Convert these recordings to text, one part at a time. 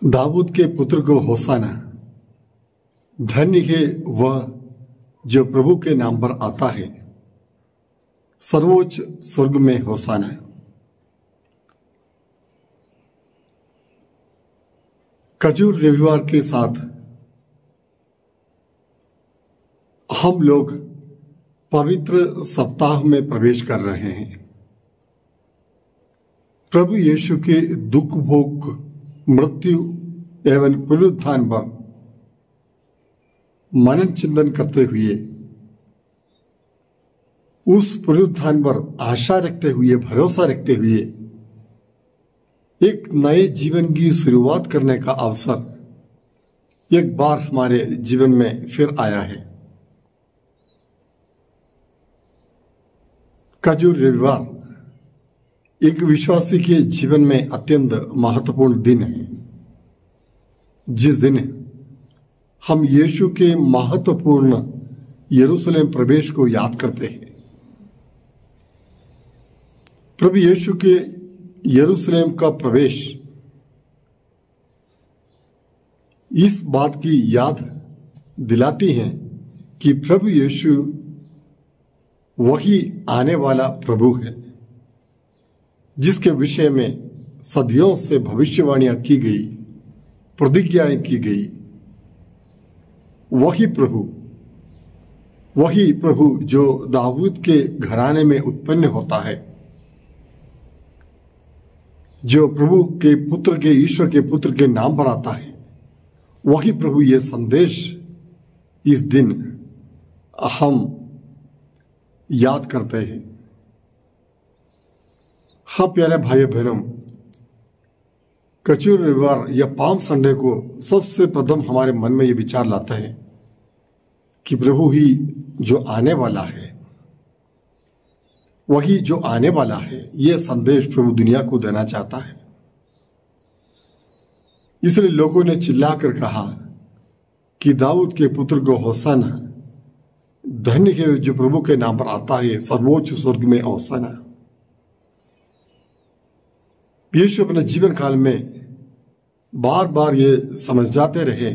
दाऊद के पुत्र को होसाना। धन्य है वह जो प्रभु के नाम पर आता है, सर्वोच्च स्वर्ग में होसाना। खजूर रविवार के साथ हम लोग पवित्र सप्ताह में प्रवेश कर रहे हैं। प्रभु यीशु के दुख भोग, मृत्यु एवं पुनरुत्थान पर मनन चिंतन करते हुए, उस पुनरुत्थान पर आशा रखते हुए, भरोसा रखते हुए एक नए जीवन की शुरुआत करने का अवसर एक बार हमारे जीवन में फिर आया है। खजूर रविवार एक विश्वासी के जीवन में अत्यंत महत्वपूर्ण दिन है, जिस दिन हम यीशु के महत्वपूर्ण यरूशलेम प्रवेश को याद करते हैं। प्रभु यीशु के यरूशलेम का प्रवेश इस बात की याद दिलाती है कि प्रभु यीशु वही आने वाला प्रभु है, जिसके विषय में सदियों से भविष्यवाणियां की गई, प्रतिज्ञाएं की गई। वही प्रभु जो दाऊद के घराने में उत्पन्न होता है, जो प्रभु के पुत्र के, ईश्वर के पुत्र के नाम पर आता है, वही प्रभु ये संदेश इस दिन हम याद करते हैं। हाँ प्यारे भाई बहनों, खजूर रविवार या पाम संडे को सबसे प्रथम हमारे मन में ये विचार लाता है कि प्रभु ही जो आने वाला है, वही जो आने वाला है, ये संदेश प्रभु दुनिया को देना चाहता है। इसलिए लोगों ने चिल्लाकर कहा कि दाऊद के पुत्र को होसाना, धन्य है जो प्रभु के नाम पर आता है, सर्वोच्च स्वर्ग में होसाना। यीशु अपने जीवन काल में बार बार ये समझ जाते रहे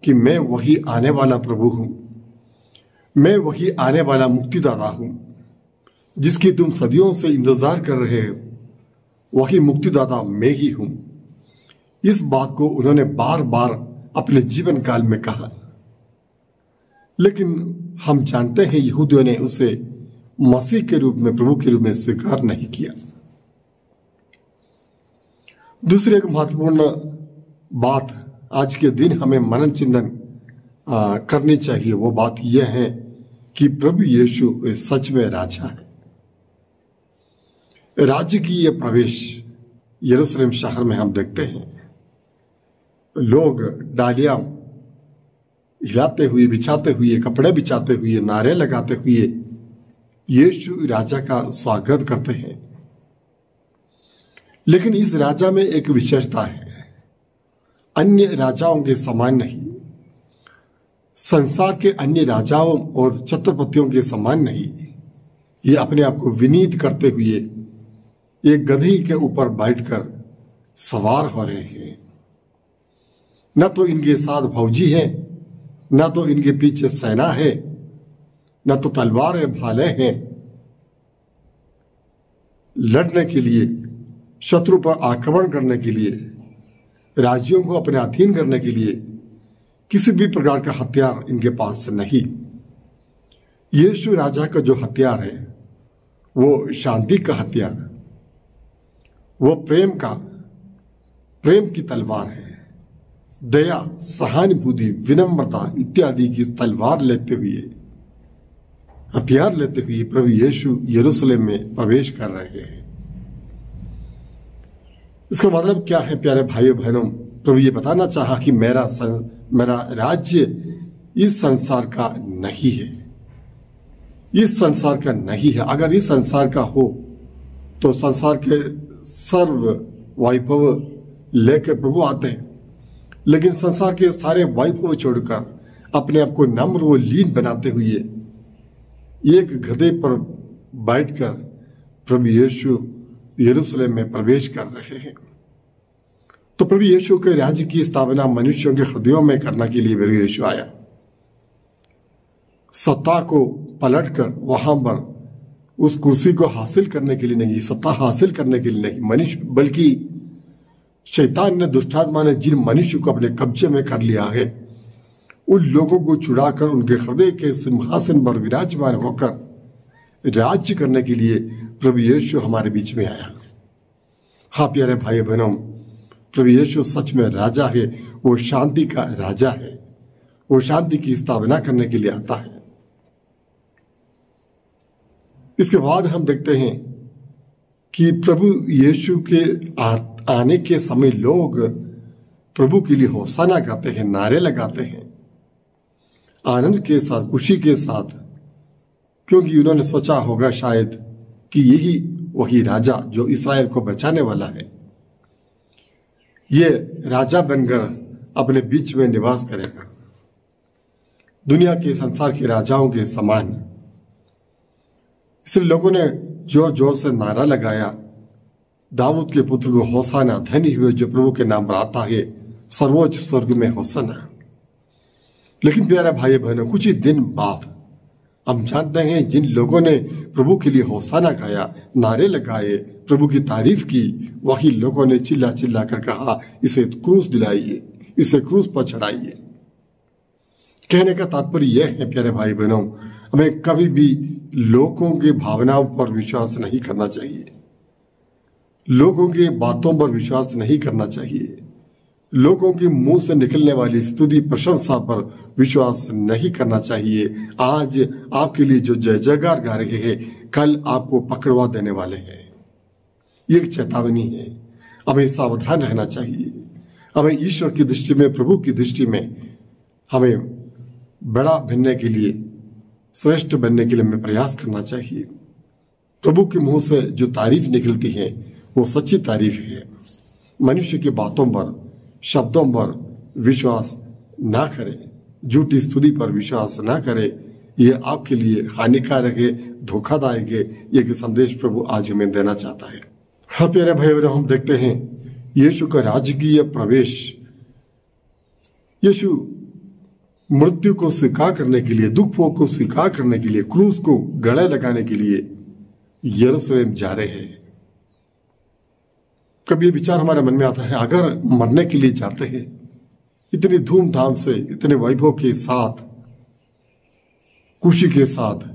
कि मैं वही आने वाला प्रभु हूं, मैं वही आने वाला मुक्तिदाता हूं, जिसकी तुम सदियों से इंतजार कर रहे हो, वही मुक्तिदाता मैं ही हूं। इस बात को उन्होंने बार बार अपने जीवन काल में कहा, लेकिन हम जानते हैं यहूदियों ने उसे मसीह के रूप में, प्रभु के रूप में स्वीकार नहीं किया। दूसरी एक महत्वपूर्ण बात आज के दिन हमें मनन चिंतन करनी चाहिए। वो बात यह है कि प्रभु यीशु सच में राजा है। राज्य की यह प्रवेश यरूशलेम शहर में हम देखते हैं। लोग डालियां हिलाते हुए, बिछाते हुए, कपड़े बिछाते हुए, नारे लगाते हुए यीशु राजा का स्वागत करते हैं। लेकिन इस राजा में एक विशेषता है, अन्य राजाओं के समान नहीं, संसार के अन्य राजाओं और छत्रपतियों के समान नहीं। ये अपने आप को विनीत करते हुए एक गधे के ऊपर बैठकर सवार हो रहे हैं। न तो इनके साथ फौजी है, न तो इनके पीछे सेना है, न तो तलवारें भाले हैं लड़ने के लिए, शत्रु पर आक्रमण करने के लिए, राज्यों को अपने अधीन करने के लिए किसी भी प्रकार का हथियार इनके पास नहीं। यीशु राजा का जो हथियार है वो शांति का हथियार, वो प्रेम की तलवार है। दया, सहानुभूति, विनम्रता इत्यादि की तलवार लेते हुए, हथियार लेते हुए प्रभु यीशु यरूशलेम में प्रवेश कर रहे हैं। इसका मतलब क्या है प्यारे भाइयों बहनों? प्रभु ये बताना चाहा कि मेरा राज्य इस संसार का नहीं है, इस संसार का नहीं है। अगर इस संसार का हो तो संसार के सर्व वैभव लेकर प्रभु आते हैं, लेकिन संसार के सारे वैभव छोड़कर अपने आप को नम्र व लीन बनाते हुए एक गधे पर बैठकर प्रभु यीशु यरूशलेम में प्रवेश कर रहे हैं। तो प्रभु यीशु के राज्य की स्थापना मनुष्यों के हृदयों में करने के लिए प्रभु यीशु आया। सत्ता को पलटकर वहां पर उस कुर्सी को हासिल करने के लिए नहीं, सत्ता हासिल करने के लिए नहीं, मनुष्य बल्कि शैतान ने, दुष्टात्मा ने जिन मनुष्य को अपने कब्जे में कर लिया है, उन लोगों को छुड़ाकर उनके हृदय के सिंहासन पर विराजमान होकर राज्य करने के लिए प्रभु यीशु हमारे बीच में आया। हाँ प्यारे भाई बहनों, प्रभु यीशु सच में राजा है, वो शांति का राजा है, वो शांति की स्थापना करने के लिए आता है। इसके बाद हम देखते हैं कि प्रभु यीशु के आने के समय लोग प्रभु के लिए होसाना गाते हैं, नारे लगाते हैं आनंद के साथ, खुशी के साथ, क्योंकि उन्होंने सोचा होगा शायद कि यही वही राजा जो इस्राएल को बचाने वाला है, ये राजा बनकर अपने बीच में निवास करेगा, दुनिया के संसार के राजाओं के समान। इसलिए लोगों ने जोर जोर से नारा लगाया, दाऊद के पुत्र को होसाना, धनी हुए जो प्रभु के नाम पर आता है, सर्वोच्च स्वर्ग में होसाना। लेकिन प्यारे भाई बहनों, कुछ ही दिन बाद हम जानते हैं जिन लोगों ने प्रभु के लिए होसाना गाया, नारे लगाए, प्रभु की तारीफ की, वही लोगों ने चिल्ला चिल्ला कर कहा, इसे क्रूस दिलाइए, इसे क्रूस पर चढ़ाइए। कहने का तात्पर्य यह है प्यारे भाई बहनों, हमें कभी भी लोगों की भावनाओं पर विश्वास नहीं करना चाहिए, लोगों की बातों पर विश्वास नहीं करना चाहिए, लोगों के मुंह से निकलने वाली स्तुति प्रशंसा पर विश्वास नहीं करना चाहिए। आज आपके लिए जो जय जयकार गा रहे हैं, कल आपको पकड़वा देने वाले हैं। ये एक चेतावनी है, हमें सावधान रहना चाहिए। हमें ईश्वर की दृष्टि में, प्रभु की दृष्टि में हमें बड़ा बनने के लिए, श्रेष्ठ बनने के लिए हमें प्रयास करना चाहिए। प्रभु के मुंह से जो तारीफ निकलती है वो सच्ची तारीफ है। मनुष्य की बातों पर, शब्दों पर विश्वास ना करें, झूठी स्तुति पर विश्वास ना करें, यह आपके लिए हानिकारक है, धोखादायक है। यह संदेश प्रभु आज हमें देना चाहता है। हाँ प्यारे भाई बहनों, हम देखते हैं यीशु का राजकीय प्रवेश। यीशु मृत्यु को स्वीकार करने के लिए, दुखों को स्वीकार करने के लिए, क्रूस को गले लगाने के लिए यरूशलेम जा रहे हैं। कभी ये विचार हमारे मन में आता है, अगर मरने के लिए जाते हैं, इतनी धूमधाम से, इतने वैभव के साथ, खुशी के साथ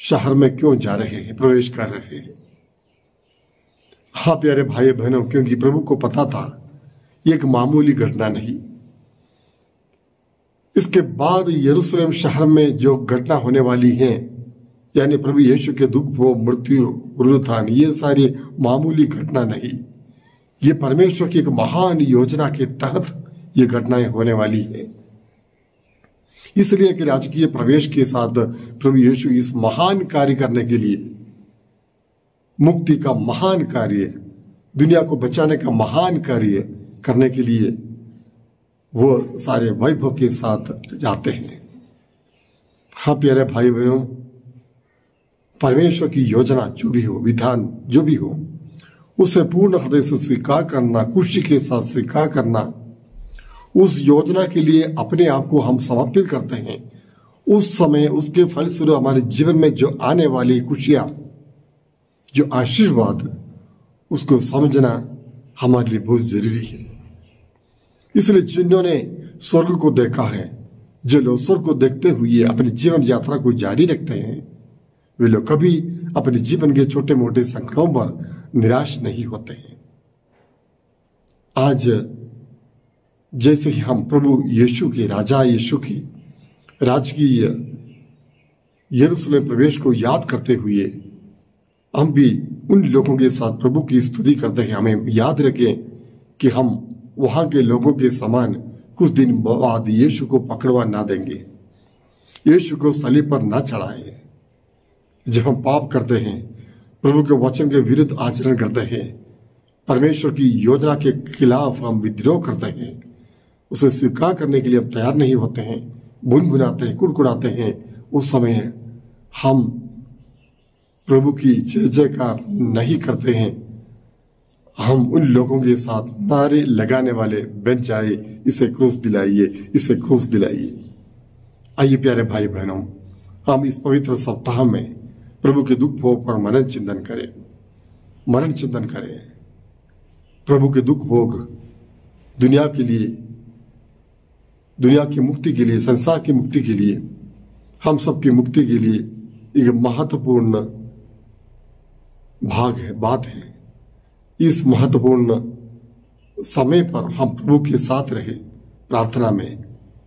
शहर में क्यों जा रहे हैं, प्रवेश कर रहे हैं? हाँ प्यारे भाई बहनों, क्योंकि प्रभु को पता था ये एक मामूली घटना नहीं। इसके बाद यरूशलेम शहर में जो घटना होने वाली है, यानी प्रभु यीशु के दुख, वो मृत्यु, पुनरुत्थान, ये सारी मामूली घटना नहीं, ये परमेश्वर की एक महान योजना के तहत ये घटनाएं होने वाली है। इसलिए कि राजकीय प्रवेश के साथ प्रभु यीशु इस महान कार्य करने के लिए, मुक्ति का महान कार्य, दुनिया को बचाने का महान कार्य करने के लिए वो सारे वैभव के साथ जाते हैं। हाँ प्यारे भाई बहनों, परमेश्वर की योजना जो भी हो, विधान जो भी हो, उसे पूर्ण हृदय से स्वीकार करना, खुशी के साथ स्वीकार करना, उस योजना के लिए अपने आप को हम समर्पित करते हैं। उस समय उसके फलस्वरूप हमारे जीवन में जो आने वाली खुशियां, जो आशीर्वाद, उसको समझना हमारे लिए बहुत जरूरी है। इसलिए जिन्होंने स्वर्ग को देखा है, जो लोग स्वर्ग को देखते हुए अपनी जीवन यात्रा को जारी रखते हैं, वे लोग कभी अपने जीवन के छोटे मोटे संकटों पर निराश नहीं होते हैं। आज जैसे ही हम प्रभु यीशु के, राजा यीशु की राजकीय यरूशलेम प्रवेश को याद करते हुए हम भी उन लोगों के साथ प्रभु की स्तुति करते हैं। हमें याद रखें कि हम वहां के लोगों के समान कुछ दिन बाद यीशु को पकड़वा ना देंगे, यीशु को सलीब पर ना चढ़ाएं। जब हम पाप करते हैं, प्रभु के वचन के विरुद्ध आचरण करते हैं, परमेश्वर की योजना के खिलाफ हम विद्रोह करते हैं, उसे स्वीकार करने के लिए हम तैयार नहीं होते हैं, गुनगुनाते हैं, कुड़कुड़ाते हैं, उस समय हम प्रभु की जय जयकार नहीं करते हैं, हम उन लोगों के साथ नारे लगाने वाले बन जाए, इसे क्रूस दिलाइए, इसे क्रूस दिलाइए। आइए प्यारे भाई बहनों, हम इस पवित्र सप्ताह में प्रभु के दुख भोग पर मनन चिंतन करें, मनन चिंतन करें। प्रभु के दुख भोग दुनिया के लिए, दुनिया की मुक्ति के लिए, संसार की मुक्ति के लिए, हम सबकी मुक्ति के लिए एक महत्वपूर्ण भाग है, बात है। इस महत्वपूर्ण समय पर हम प्रभु के साथ रहे, प्रार्थना में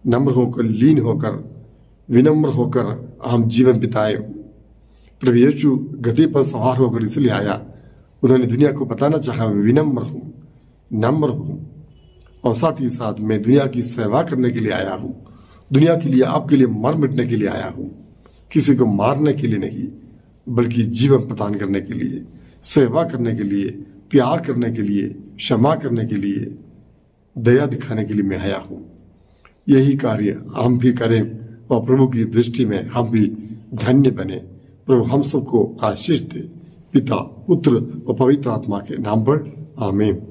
नम्र होकर, लीन होकर, विनम्र होकर हम जीवन बिताए। प्रभु यीशु गधे पर सवार होकर इसलिए आया, उन्होंने दुनिया को बताना चाहा विनम्र हूं, नम्र हूं, और साथ ही साथ मैं दुनिया की सेवा करने के लिए आया हूं, दुनिया के लिए, आपके लिए मर मिटने के लिए आया हूं, किसी को मारने के लिए नहीं, बल्कि जीवन प्रदान करने के लिए, सेवा करने के लिए, प्यार करने के लिए, क्षमा करने के लिए, दया दिखाने के लिए मैं आया हूं। यही कार्य हम भी करें और प्रभु की दृष्टि में हम भी धन्य बने। प्रभु हम सबको आशीष दे, पिता, पुत्र और पवित्र आत्मा के नाम पर, आमीन।